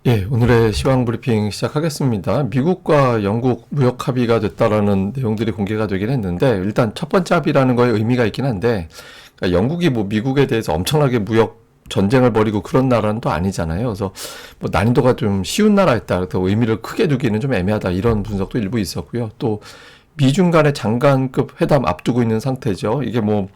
예, 오늘의 시황 브리핑 시작하겠습니다. 미국과 영국 무역 합의가 됐다라는 내용들이 공개가 되긴 했는데, 일단 첫 번째 합의라는 거에 의미가 있긴 한데, 그러니까 영국이 뭐 미국에 대해서 엄청나게 무역 전쟁을 벌이고 그런 나라는 또 아니잖아요. 그래서 뭐 난이도가 좀 쉬운 나라였다. 그래서 의미를 크게 두기는 좀 애매하다. 이런 분석도 일부 있었고요. 또 미중 간의 장관급 회담 앞두고 있는 상태죠. 이게 뭐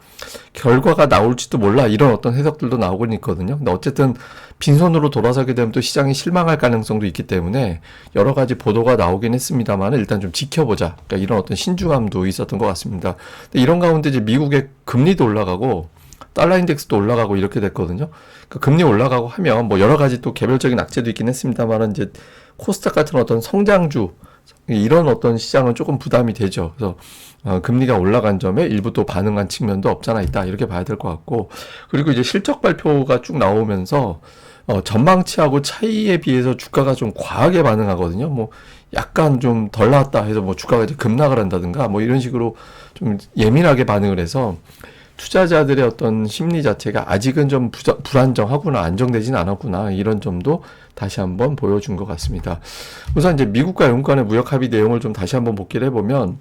결과가 나올지도 몰라 이런 어떤 해석들도 나오고 있거든요. 근데 어쨌든 빈손으로 돌아서게 되면 또 시장이 실망할 가능성도 있기 때문에 여러 가지 보도가 나오긴 했습니다만 일단 좀 지켜보자. 그러니까 이런 어떤 신중함도 있었던 것 같습니다. 근데 이런 가운데 이제 미국의 금리도 올라가고 달러 인덱스도 올라가고 이렇게 됐거든요. 그 금리 올라가고 하면 뭐 여러 가지 또 개별적인 악재도 있긴 했습니다만 이제 코스닥 같은 어떤 성장주 이런 어떤 시장은 조금 부담이 되죠. 그래서 금리가 올라간 점에 일부 또 반응한 측면도 없잖아 있다 이렇게 봐야 될 것 같고 그리고 이제 실적 발표가 쭉 나오면서 전망치하고 차이에 비해서 주가가 좀 과하게 반응하거든요. 뭐 약간 좀 덜 나왔다 해서 뭐 주가가 이제 급락을 한다든가 뭐 이런 식으로 좀 예민하게 반응을 해서 투자자들의 어떤 심리 자체가 아직은 좀 불안정하구나, 안정되진 않았구나, 이런 점도 다시 한번 보여준 것 같습니다. 우선 이제 미국과 영국 간의 무역 합의 내용을 좀 다시 한번 복기를 해보면,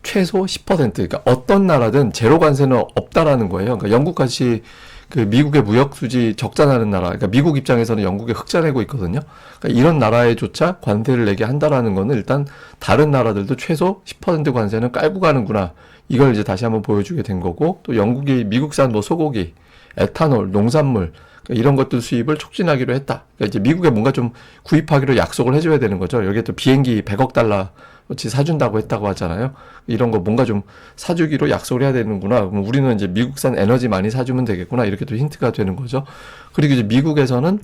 최소 10%, 그러니까 어떤 나라든 제로 관세는 없다라는 거예요. 그러니까 영국같이 그 미국의 무역 수지 적자나는 나라, 그러니까 미국 입장에서는 영국에 흑자 내고 있거든요. 그러니까 이런 나라에조차 관세를 내게 한다라는 거는 일단 다른 나라들도 최소 10% 관세는 깔고 가는구나. 이걸 이제 다시 한번 보여주게 된 거고, 또 영국이 미국산 뭐 소고기, 에탄올, 농산물 그러니까 이런 것들 수입을 촉진하기로 했다. 그러니까 이제 미국에 뭔가 좀 구입하기로 약속을 해줘야 되는 거죠. 여기에 또 비행기 100억 달러 어치 사준다고 했다고 하잖아요. 이런 거 뭔가 좀 사주기로 약속을 해야 되는구나. 그럼 우리는 이제 미국산 에너지 많이 사주면 되겠구나. 이렇게 또 힌트가 되는 거죠. 그리고 이제 미국에서는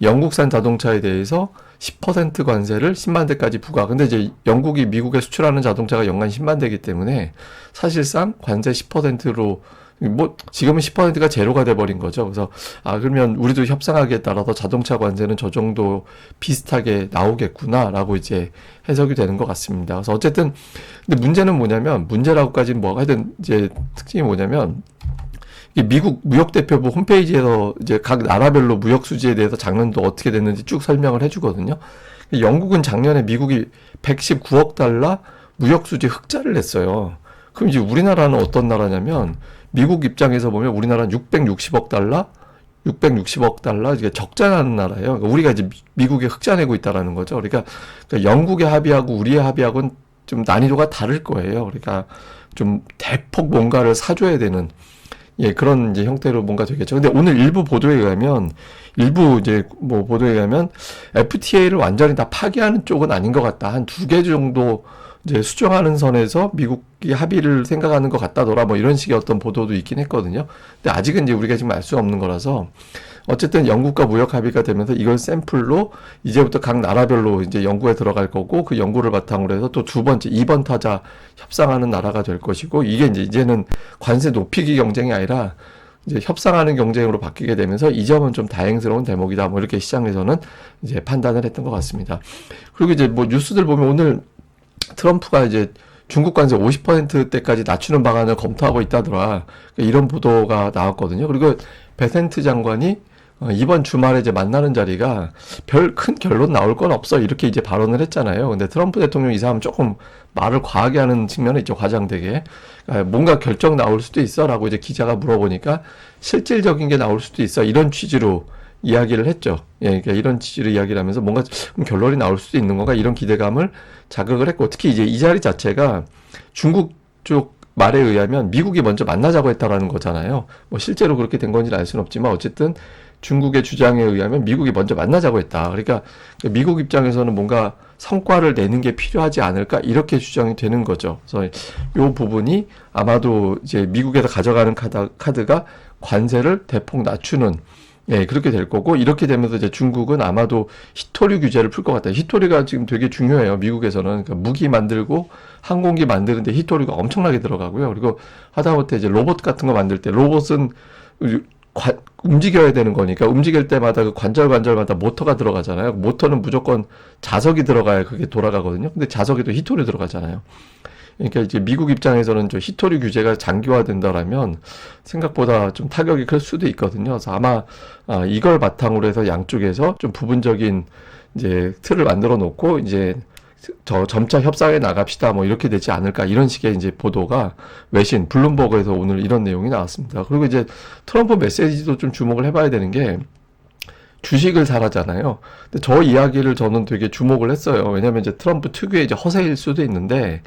영국산 자동차에 대해서 10% 관세를 10만 대까지 부과. 근데 이제 영국이 미국에 수출하는 자동차가 연간 10만 대이기 때문에 사실상 관세 10%로 뭐 지금은 10%가 제로가 돼 버린 거죠. 그래서 그러면 우리도 협상하기에 따라서 자동차 관세는 저 정도 비슷하게 나오겠구나라고 이제 해석이 되는 것 같습니다. 그래서 어쨌든 근데 문제는 뭐냐면 문제라고까지는 뭐 하여튼 이제 특징이 뭐냐면 미국 무역대표부 홈페이지에서 이제 각 나라별로 무역 수지에 대해서 작년도 어떻게 됐는지 쭉 설명을 해주거든요. 영국은 작년에 미국이 119억 달러 무역 수지 흑자를 냈어요. 그럼 이제 우리나라는 어떤 나라냐면 미국 입장에서 보면 우리나라는 660억 달러, 660억 달러 이게 적자 나는 나라예요. 그러니까 우리가 이제 미국에 흑자 내고 있다라는 거죠. 그러니까 영국의 합의하고 우리의 합의하고는 좀 난이도가 다를 거예요. 그러니까 좀 대폭 뭔가를 사줘야 되는 그런 이제 형태로 뭔가 되겠죠. 근데 오늘 일부 보도에 의하면, 일부 이제 뭐 보도에 의하면 FTA를 완전히 다 파기하는 쪽은 아닌 것 같다. 한 두 개 정도 이제 수정하는 선에서 미국이 합의를 생각하는 것 같다더라. 뭐 이런 식의 어떤 보도도 있긴 했거든요. 근데 아직은 이제 우리가 지금 알 수 없는 거라서 어쨌든 영국과 무역 합의가 되면서 이걸 샘플로 이제부터 각 나라별로 이제 연구에 들어갈 거고 그 연구를 바탕으로 해서 또 두 번째, 2번 타자 협상하는 나라가 될 것이고 이게 이제는 관세 높이기 경쟁이 아니라 이제 협상하는 경쟁으로 바뀌게 되면서 이 점은 좀 다행스러운 대목이다. 뭐 이렇게 시장에서는 이제 판단을 했던 것 같습니다. 그리고 이제 뭐 뉴스들 보면 오늘 트럼프가 이제 중국 관세 50%대까지 낮추는 방안을 검토하고 있다더라. 이런 보도가 나왔거든요. 그리고 베센트 장관이 이번 주말에 이제 만나는 자리가 별 큰 결론 나올 건 없어. 이렇게 이제 발언을 했잖아요. 근데 트럼프 대통령 이 사람 조금 말을 과하게 하는 측면은 있죠. 과장되게. 뭔가 결정 나올 수도 있어. 라고 이제 기자가 물어보니까 실질적인 게 나올 수도 있어. 이런 취지로 이야기를 했죠. 그러니까 이런 취지로 이야기를 하면서 뭔가 결론이 나올 수도 있는 건가 이런 기대감을 자극을 했고 특히 이제 이 자리 자체가 중국 쪽 말에 의하면 미국이 먼저 만나자고 했다라는 거잖아요. 뭐 실제로 그렇게 된 건지는 알 수는 없지만 어쨌든 중국의 주장에 의하면 미국이 먼저 만나자고 했다. 그러니까 미국 입장에서는 뭔가 성과를 내는 게 필요하지 않을까 이렇게 주장이 되는 거죠. 그래서 이 부분이 아마도 이제 미국에서 가져가는 카드가 관세를 대폭 낮추는 그렇게 될 거고, 이렇게 되면서 이제 중국은 아마도 히토류 규제를 풀 것 같아요. 히토류가 지금 되게 중요해요, 미국에서는. 그러니까 무기 만들고 항공기 만드는데 히토류가 엄청나게 들어가고요. 그리고 하다못해 이제 로봇 같은 거 만들 때, 로봇은 움직여야 되는 거니까, 움직일 때마다 그 관절마다 모터가 들어가잖아요. 모터는 무조건 자석이 들어가야 그게 돌아가거든요. 근데 자석에도 히토류 들어가잖아요. 그러니까 이제 미국 입장에서는 저 히토리 규제가 장기화된다라면 생각보다 좀 타격이 클 수도 있거든요. 그래서 아마 이걸 바탕으로 해서 양쪽에서 좀 부분적인 이제 틀을 만들어 놓고 이제 저 점차 협상에 나갑시다 뭐 이렇게 되지 않을까 이런 식의 이제 보도가 외신 블룸버그에서 오늘 이런 내용이 나왔습니다. 그리고 이제 트럼프 메시지도 좀 주목을 해봐야 되는 게 주식을 사라잖아요. 근데 저 이야기를 저는 되게 주목을 했어요. 왜냐면 이제 트럼프 특유의 이제 허세일 수도 있는데,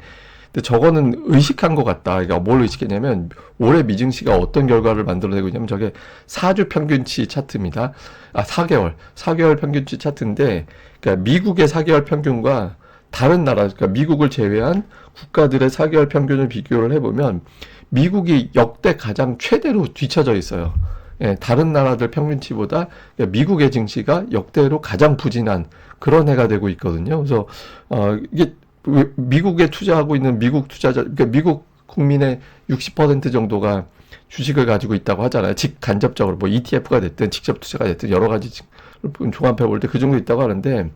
근데 저거는 의식한 것 같다. 그러니까 뭘 의식했냐면 올해 미증시가 어떤 결과를 만들어내고 있냐면 저게 4주 평균치 차트입니다. 4개월 평균치 차트인데, 그러니까 미국의 4개월 평균과 다른 나라, 그러니까 미국을 제외한 국가들의 4개월 평균을 비교를 해보면 미국이 역대 가장 최대로 뒤처져 있어요. 예, 다른 나라들 평균치보다 그러니까 미국의 증시가 역대로 가장 부진한 그런 해가 되고 있거든요. 그래서 이게 미국에 투자하고 있는 미국 투자자, 그러니까 미국 국민의 60% 정도가 주식을 가지고 있다고 하잖아요. 직간접적으로 뭐 ETF가 됐든 직접 투자가 됐든 여러 가지 종합해 볼 때 그 정도 있다고 하는데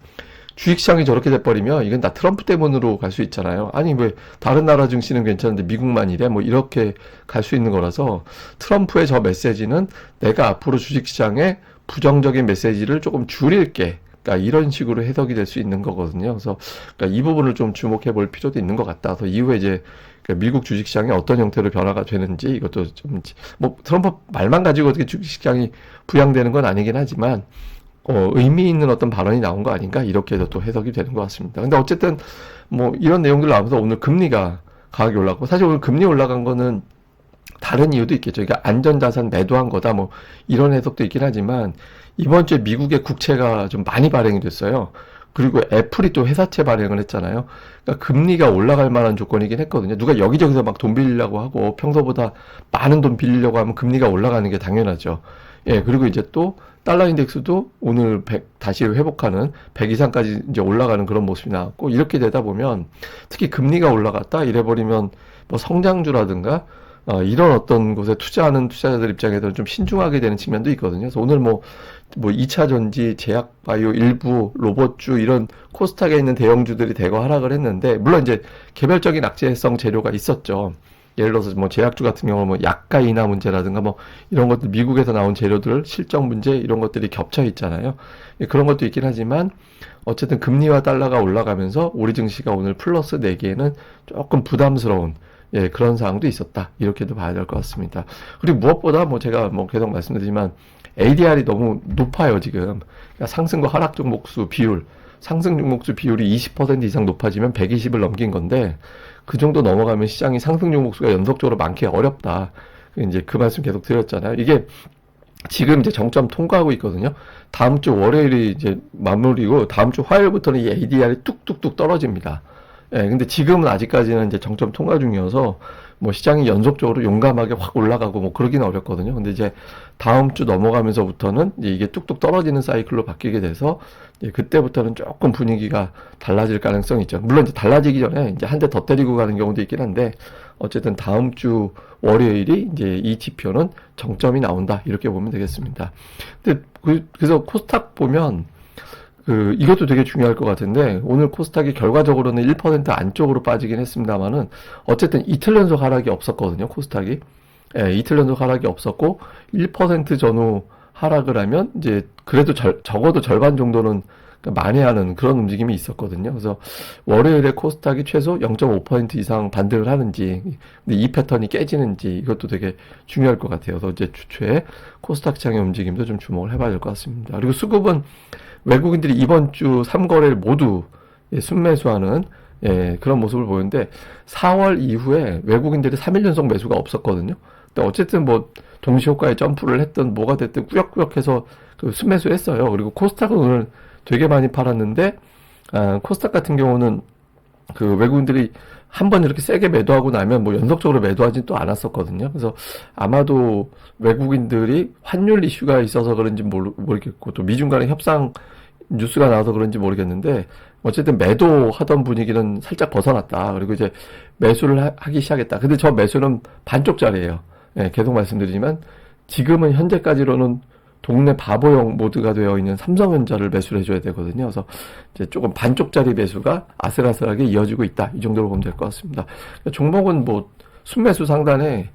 주식시장이 저렇게 돼버리면 이건 다 트럼프 때문으로 갈 수 있잖아요. 아니 왜 다른 나라 증시는 괜찮은데 미국만 이래? 뭐 이렇게 갈 수 있는 거라서 트럼프의 저 메시지는 내가 앞으로 주식시장에 부정적인 메시지를 조금 줄일게. 그러니까 이런 식으로 해석이 될 수 있는 거거든요. 그래서 그러니까 이 부분을 좀 주목해 볼 필요도 있는 것 같다. 그래서 이후에 이제 그러니까 미국 주식시장이 어떤 형태로 변화가 되는지 이것도 좀 뭐 트럼프 말만 가지고 어떻게 주식시장이 부양되는 건 아니긴 하지만 의미 있는 어떤 발언이 나온 거 아닌가? 이렇게 해서 또 해석이 되는 것 같습니다. 근데 어쨌든, 뭐, 이런 내용들 나오면서 오늘 금리가 강하게 올랐고, 사실 오늘 금리 올라간 거는 다른 이유도 있겠죠. 그러니까 안전자산 매도한 거다, 뭐, 이런 해석도 있긴 하지만, 이번 주에 미국의 국채가 좀 많이 발행이 됐어요. 그리고 애플이 또 회사채 발행을 했잖아요. 그러니까 금리가 올라갈 만한 조건이긴 했거든요. 누가 여기저기서 막 돈 빌리려고 하고, 평소보다 많은 돈 빌리려고 하면 금리가 올라가는 게 당연하죠. 예, 그리고 이제 또, 달러 인덱스도 오늘 100 다시 회복하는 100 이상까지 이제 올라가는 그런 모습이 나왔고 이렇게 되다 보면 특히 금리가 올라갔다 이래버리면 뭐 성장주라든가 이런 어떤 곳에 투자하는 투자자들 입장에서는 좀 신중하게 되는 측면도 있거든요. 그래서 오늘 뭐 2차 전지, 제약 바이오, 일부 로봇주 이런 코스닥에 있는 대형주들이 대거 하락을 했는데 물론 이제 개별적인 악재성 재료가 있었죠. 예를 들어서 뭐 제약주 같은 경우는 뭐 약가 인하 문제라든가 뭐 이런 것들 미국에서 나온 재료들 실적 문제 이런 것들이 겹쳐 있잖아요. 그런 것도 있긴 하지만 어쨌든 금리와 달러가 올라가면서 우리 증시가 오늘 플러스 내기에는 조금 부담스러운 그런 상황도 있었다. 이렇게도 봐야 될 것 같습니다. 그리고 무엇보다 뭐 제가 뭐 계속 말씀드리지만 ADR이 너무 높아요, 지금. 그러니까 상승과 하락 종목수 비율, 상승 종목수 비율이 20% 이상 높아지면 120을 넘긴 건데 그 정도 넘어가면 시장이 상승 종목수가 연속적으로 많기 어렵다. 이제 그 말씀 계속 드렸잖아요. 이게 지금 이제 정점 통과하고 있거든요. 다음 주 월요일이 이제 마무리고 다음 주 화요일부터는 이 ADR이 뚝뚝뚝 떨어집니다. 예, 근데 지금은 아직까지는 이제 정점 통과 중이어서 뭐 시장이 연속적으로 용감하게 확 올라가고 뭐 그러기는 어렵거든요. 근데 이제 다음 주 넘어가면서부터는 이제 이게 뚝뚝 떨어지는 사이클로 바뀌게 돼서 이제 그때부터는 조금 분위기가 달라질 가능성이 있죠. 물론 이제 달라지기 전에 이제 한 대 더 때리고 가는 경우도 있긴 한데 어쨌든 다음 주 월요일이 이제 이 지표는 정점이 나온다 이렇게 보면 되겠습니다. 근데 그래서 코스닥 보면 이것도 되게 중요할 것 같은데, 오늘 코스닥이 결과적으로는 1% 안쪽으로 빠지긴 했습니다만은, 어쨌든 이틀 연속 하락이 없었거든요, 코스닥이. 예, 이틀 연속 하락이 없었고, 1% 전후 하락을 하면, 이제, 그래도 적어도 절반 정도는 만회하는 그런 움직임이 있었거든요. 그래서, 월요일에 코스닥이 최소 0.5% 이상 반등을 하는지, 근데 이 패턴이 깨지는지, 이것도 되게 중요할 것 같아요. 그래서 이제 주초에 코스닥 시장의 움직임도 좀 주목을 해봐야 될 것 같습니다. 그리고 수급은, 외국인들이 이번 주 3거래를 모두 순매수하는 그런 모습을 보이는데 4월 이후에 외국인들이 3일 연속 매수가 없었거든요. 근데 어쨌든 뭐 동시효과에 점프를 했든 뭐가 됐든 꾸역꾸역해서 순매수를 했어요. 그리고 코스닥은 오늘 되게 많이 팔았는데 코스닥 같은 경우는 외국인들이 한 번 이렇게 세게 매도하고 나면 뭐 연속적으로 매도하진 또 않았었거든요. 그래서 아마도 외국인들이 환율 이슈가 있어서 그런지 모르겠고 또 미중 간의 협상 뉴스가 나와서 그런지 모르겠는데 어쨌든 매도하던 분위기는 살짝 벗어났다. 그리고 이제 매수를 하기 시작했다. 근데 저 매수는 반쪽짜리예요. 계속 말씀드리지만 지금은 현재까지로는 동네 바보용 모드가 되어 있는 삼성전자를 매수를 해줘야 되거든요. 그래서 이제 조금 반쪽짜리 매수가 아슬아슬하게 이어지고 있다. 이 정도로 보면 될 것 같습니다. 종목은 뭐 순매수 상단에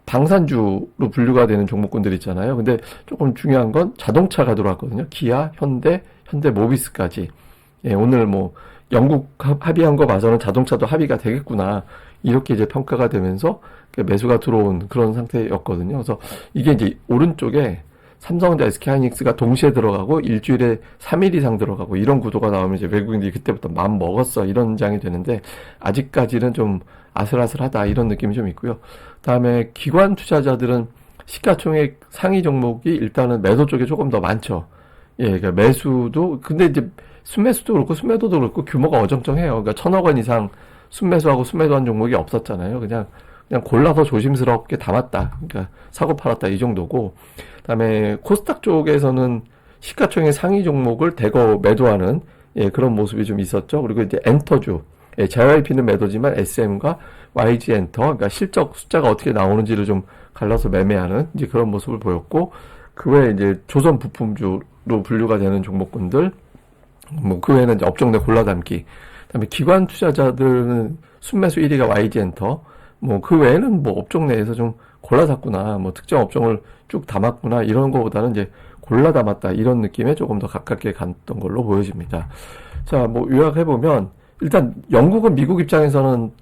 방산주로 분류가 되는 종목군들 있잖아요. 근데 조금 중요한 건 자동차가 들어왔거든요. 기아, 현대, 현대모비스까지. 예, 오늘 뭐 영국 합의한 거 봐서는 자동차도 합의가 되겠구나. 이렇게 이제 평가가 되면서 매수가 들어온 그런 상태였거든요. 그래서 이게 이제 오른쪽에 삼성전자, SK하이닉스가 동시에 들어가고 일주일에 3일 이상 들어가고 이런 구도가 나오면 이제 외국인들이 그때부터 마음 먹었어 이런 장이 되는데 아직까지는 좀 아슬아슬하다 이런 느낌이 좀 있고요. 그다음에 기관 투자자들은 시가총액 상위 종목이 일단은 매도 쪽에 조금 더 많죠. 예, 그러니까 매수도 근데 이제 순매수도 그렇고 순매도도 그렇고 규모가 어정쩡해요. 그러니까 1,000억 원 이상 순매수하고 순매도한 종목이 없었잖아요. 그냥 골라서 조심스럽게 담았다. 그러니까 사고 팔았다 이 정도고. 그다음에 코스닥 쪽에서는 시가총액 상위 종목을 대거 매도하는 예, 그런 모습이 좀 있었죠. 그리고 이제 엔터주, 예, JYP는 매도지만 SM과 YG 엔터, 그러니까 실적 숫자가 어떻게 나오는지를 좀 갈라서 매매하는 이제 그런 모습을 보였고, 그 외에 이제 조선 부품주로 분류가 되는 종목군들, 뭐 그 외에는 이제 업종 내 골라담기, 그다음에 기관 투자자들은 순매수 1위가 YG 엔터, 뭐 그 외에는 뭐 업종 내에서 좀 골라 담구나, 뭐 특정 업종을 쭉 담았구나 이런 거보다는 이제 골라 담았다 이런 느낌에 조금 더 가깝게 갔던 걸로 보여집니다. 자, 뭐 요약해 보면 일단 영국은 미국 입장에서는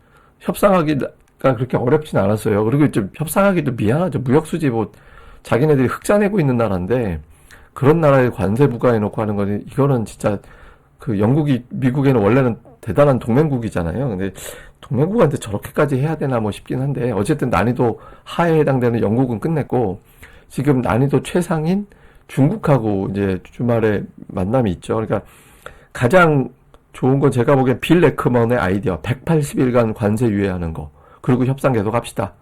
협상하기가 그렇게 어렵진 않았어요. 그리고 좀 협상하기도 미안하죠. 무역 수지 뭐 자기네들이 흑자내고 있는 나라인데 그런 나라에 관세 부과해 놓고 하는 거는 이거는 진짜 그 영국이 미국에는 원래는 대단한 동맹국이잖아요. 근데 동맹국한테 저렇게까지 해야 되나 뭐 싶긴 한데 어쨌든 난이도 하에 해당되는 영국은 끝냈고 지금 난이도 최상인 중국하고 이제 주말에 만남이 있죠. 그러니까 가장 좋은 건 제가 보기엔 빌 레크먼의 아이디어 180일간 관세 유예하는 거 그리고 협상 계속 합시다.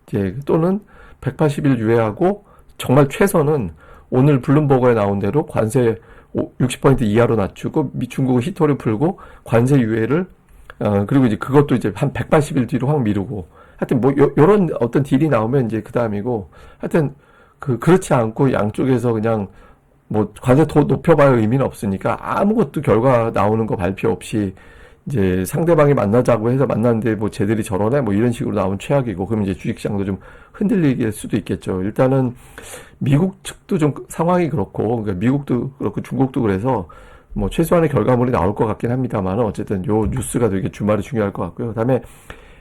이제 또는 180일 유예하고 정말 최선은 오늘 블룸버그에 나온 대로 관세 60% 이하로 낮추고 중국은 히토를 풀고 관세 유예를 그리고 이제 그것도 이제 한 180일 뒤로 확 미루고 하여튼 뭐 요런 어떤 딜이 나오면 이제 그 다음이고 하여튼 그렇지 않고 양쪽에서 그냥 뭐 관세 더 높여봐야 의미는 없으니까 아무것도 결과 나오는 거 발표 없이 이제 상대방이 만나자고 해서 만났는데 뭐 쟤들이 저러네 뭐 이런 식으로 나오면 최악이고 그러면 이제 주식시장도 좀 흔들릴 수도 있겠죠. 일단은 미국 측도 좀 상황이 그렇고 그러니까 미국도 그렇고 중국도 그래서 뭐 최소한의 결과물이 나올 것 같긴 합니다만 어쨌든 요 뉴스가 되게 주말에 중요할 것 같고요. 그다음에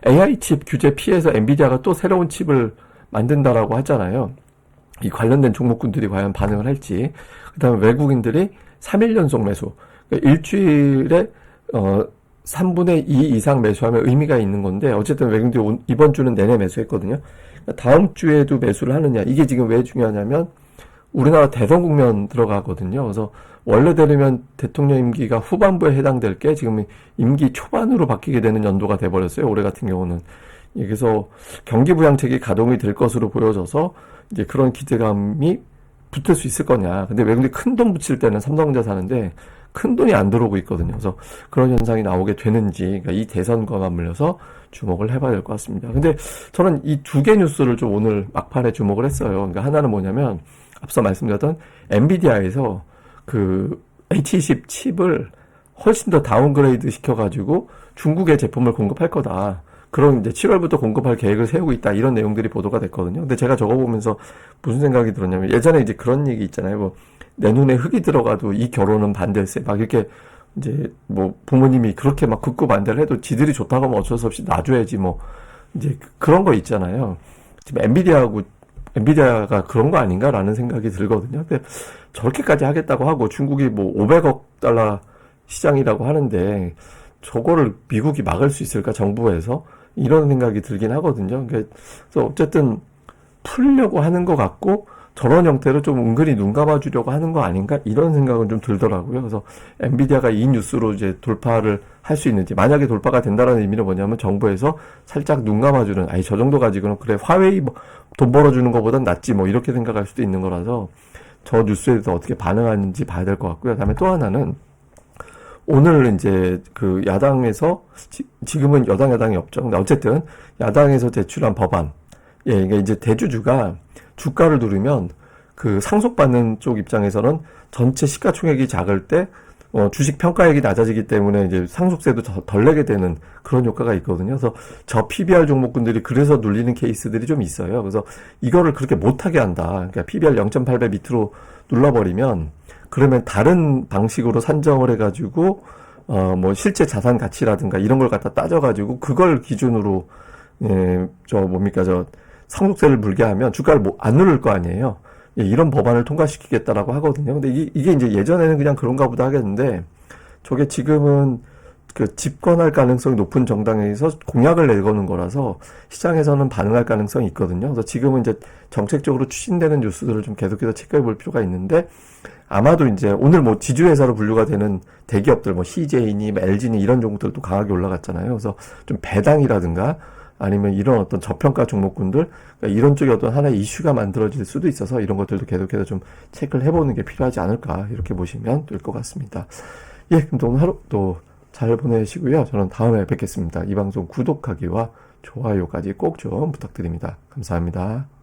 AI 칩 규제 피해서 엔비디아가 또 새로운 칩을 만든다라고 하잖아요. 이 관련된 종목군들이 과연 반응을 할지. 그다음에 외국인들이 3일 연속 매수. 그러니까 일주일에 3분의 2 이상 매수하면 의미가 있는 건데 어쨌든 외국인들이 이번 주는 내내 매수했거든요. 그러니까 다음 주에도 매수를 하느냐. 이게 지금 왜 중요하냐면 우리나라 대선 국면 들어가거든요. 그래서 원래대로면 대통령 임기가 후반부에 해당될 게 지금 임기 초반으로 바뀌게 되는 연도가 돼버렸어요. 올해 같은 경우는. 그래서 경기 부양책이 가동이 될 것으로 보여져서 이제 그런 기대감이 붙을 수 있을 거냐. 근데 외국인들이 큰 돈 붙일 때는 삼성전자 사는데 큰 돈이 안 들어오고 있거든요. 그래서 그런 현상이 나오게 되는지 그러니까 이 대선과 맞물려서 주목을 해봐야 될 것 같습니다. 근데 저는 이 두 개 뉴스를 좀 오늘 막판에 주목을 했어요. 그러니까 하나는 뭐냐면 앞서 말씀드렸던 엔비디아에서 그 H20 칩을 훨씬 더 다운그레이드 시켜가지고 중국에 제품을 공급할 거다. 그런 이제 7월부터 공급할 계획을 세우고 있다. 이런 내용들이 보도가 됐거든요. 근데 제가 저거 보면서 무슨 생각이 들었냐면 예전에 이제 그런 얘기 있잖아요. 뭐 내 눈에 흙이 들어가도 이 결혼은 반대세. 막 이렇게 이제 뭐 부모님이 그렇게 막 극구 반대를 해도 지들이 좋다고 하면 어쩔 수 없이 놔줘야지 뭐 이제 그런 거 있잖아요. 지금 엔비디아가 그런 거 아닌가라는 생각이 들거든요. 근데 저렇게까지 하겠다고 하고 중국이 뭐 500억 달러 시장이라고 하는데 저거를 미국이 막을 수 있을까 정부에서 이런 생각이 들긴 하거든요. 그래서 어쨌든 풀려고 하는 것 같고 저런 형태로 좀 은근히 눈 감아주려고 하는 거 아닌가 이런 생각은 좀 들더라고요. 그래서 엔비디아가 이 뉴스로 이제 돌파를 할 수 있는지 만약에 돌파가 된다는 의미는 뭐냐면 정부에서 살짝 눈 감아주는 아니 저 정도 가지고는 그래 화웨이 뭐 돈 벌어주는 것보단 낫지 뭐 이렇게 생각할 수도 있는 거라서 저 뉴스에 대해서 어떻게 반응하는지 봐야 될 것 같고요. 그다음에 또 하나는 오늘 이제 그 야당에서 지금은 야당이 없죠. 근데 어쨌든 야당에서 제출한 법안, 예, 이게 이제 대주주가 주가를 누르면 그 상속받는 쪽 입장에서는 전체 시가총액이 작을 때 주식 평가액이 낮아지기 때문에 이제 상속세도 덜 내게 되는 그런 효과가 있거든요. 그래서 저 PBR 종목군들이 그래서 눌리는 케이스들이 좀 있어요. 그래서 이거를 그렇게 못하게 한다. 그러니까 PBR 0.8배 밑으로 눌러버리면 그러면 다른 방식으로 산정을 해가지고 뭐 실제 자산 가치라든가 이런 걸 갖다 따져가지고 그걸 기준으로 저 상속세를 물게 하면 주가를 안 누를 거 아니에요. 예, 이런 법안을 통과시키겠다라고 하거든요. 근데 이게 이제 예전에는 그냥 그런가 보다 하겠는데, 저게 지금은 그 집권할 가능성이 높은 정당에서 공약을 내거는 거라서 시장에서는 반응할 가능성이 있거든요. 그래서 지금은 이제 정책적으로 추진되는 뉴스들을 좀 계속해서 체크해 볼 필요가 있는데, 아마도 이제 오늘 뭐 지주회사로 분류가 되는 대기업들, 뭐 CJ니, LG니 이런 종목들도 강하게 올라갔잖아요. 그래서 좀 배당이라든가 아니면 이런 어떤 저평가 종목군들, 그러니까 이런 쪽에 어떤 하나의 이슈가 만들어질 수도 있어서 이런 것들도 계속해서 좀 체크를 해보는 게 필요하지 않을까, 이렇게 보시면 될 것 같습니다. 예, 그럼 또 오늘 하루 또 잘 보내시고요. 저는 다음에 뵙겠습니다. 이 방송 구독하기와 좋아요까지 꼭 좀 부탁드립니다. 감사합니다.